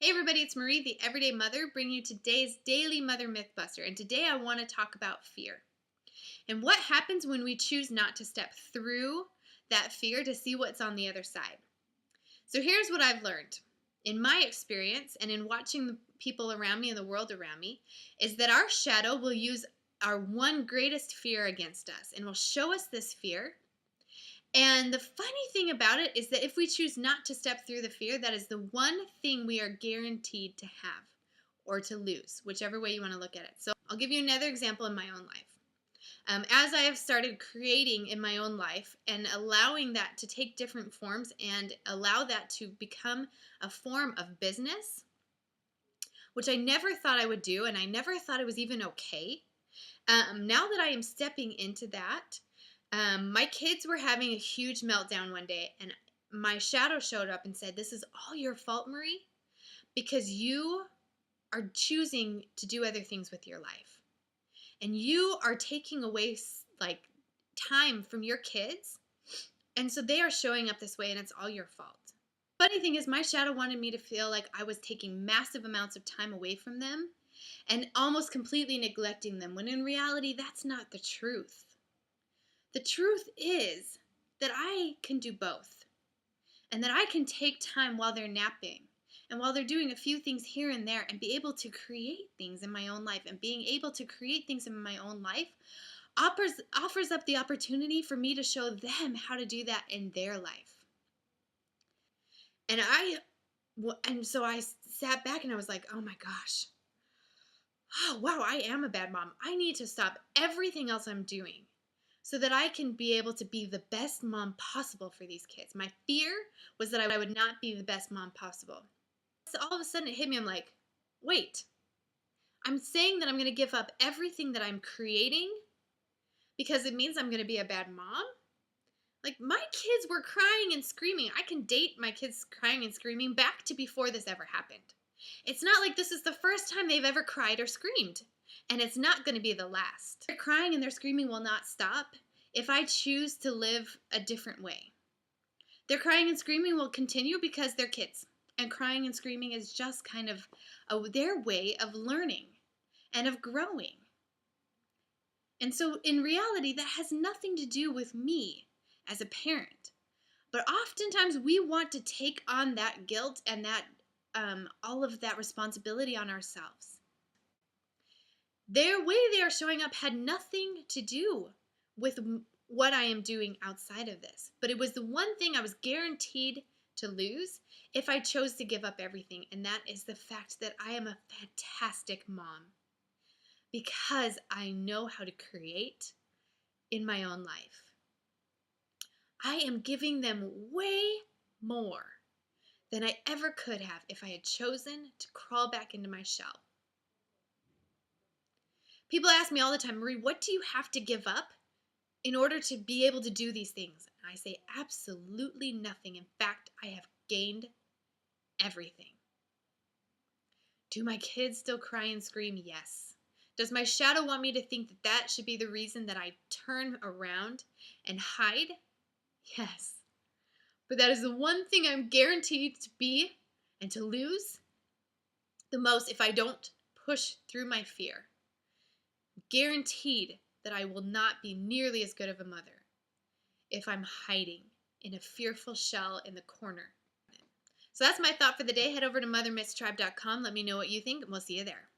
Hey everybody, it's Marie, the Everyday Mother, bringing you today's Daily Mother Mythbuster. And today I want to talk about fear and what happens when we choose not to step through that fear to see what's on the other side. So here's what I've learned in my experience and in watching the people around me and the world around me is that our shadow will use our one greatest fear against us and will show us this fear. And the funny thing about it is that if we choose not to step through the fear, that is the one thing we are guaranteed to have or to lose, whichever way you want to look at it. So I'll give you another example in my own life. As I have started creating in my own life and allowing that to take different forms and allow that to become a form of business, which I never thought I would do and I never thought it was even okay. Now that I am stepping into that, my kids were having a huge meltdown one day, and my shadow showed up and said, "This is all your fault, Marie, because you are choosing to do other things with your life. And you are taking away like time from your kids. And so they are showing up this way, and it's all your fault." Funny thing is, my shadow wanted me to feel like I was taking massive amounts of time away from them and almost completely neglecting them, when in reality, that's not the truth. The truth is that I can do both, and that I can take time while they're napping and while they're doing a few things here and there and be able to create things in my own life. And being able to create things in my own life offers up the opportunity for me to show them how to do that in their life. And so I sat back and I was like, oh my gosh, oh wow, I am a bad mom. I need to stop everything else I'm doing so that I can be able to be the best mom possible for these kids. My fear was that I would not be the best mom possible. So all of a sudden it hit me. I'm like, wait, I'm saying that I'm going to give up everything that I'm creating because it means I'm going to be a bad mom? Like, my kids were crying and screaming. I can date my kids crying and screaming back to before this ever happened. It's not like this is the first time they've ever cried or screamed. And it's not going to be the last. Their crying and their screaming will not stop if I choose to live a different way. Their crying and screaming will continue because they're kids. And crying and screaming is just kind of their way of learning and of growing. And so in reality, that has nothing to do with me as a parent. But oftentimes we want to take on that guilt and that all of that responsibility on ourselves. Their way they are showing up had nothing to do with what I am doing outside of this. But it was the one thing I was guaranteed to lose if I chose to give up everything. And that is the fact that I am a fantastic mom because I know how to create in my own life. I am giving them way more than I ever could have if I had chosen to crawl back into my shell. People ask me all the time, Marie, what do you have to give up in order to be able to do these things? And I say, absolutely nothing. In fact, I have gained everything. Do my kids still cry and scream? Yes. Does my shadow want me to think that that should be the reason that I turn around and hide? Yes. But that is the one thing I'm guaranteed to be and to lose the most if I don't push through my fear. Guaranteed that I will not be nearly as good of a mother if I'm hiding in a fearful shell in the corner. So that's my thought for the day. Head over to mothermythstribe.com. Let me know what you think, and we'll see you there.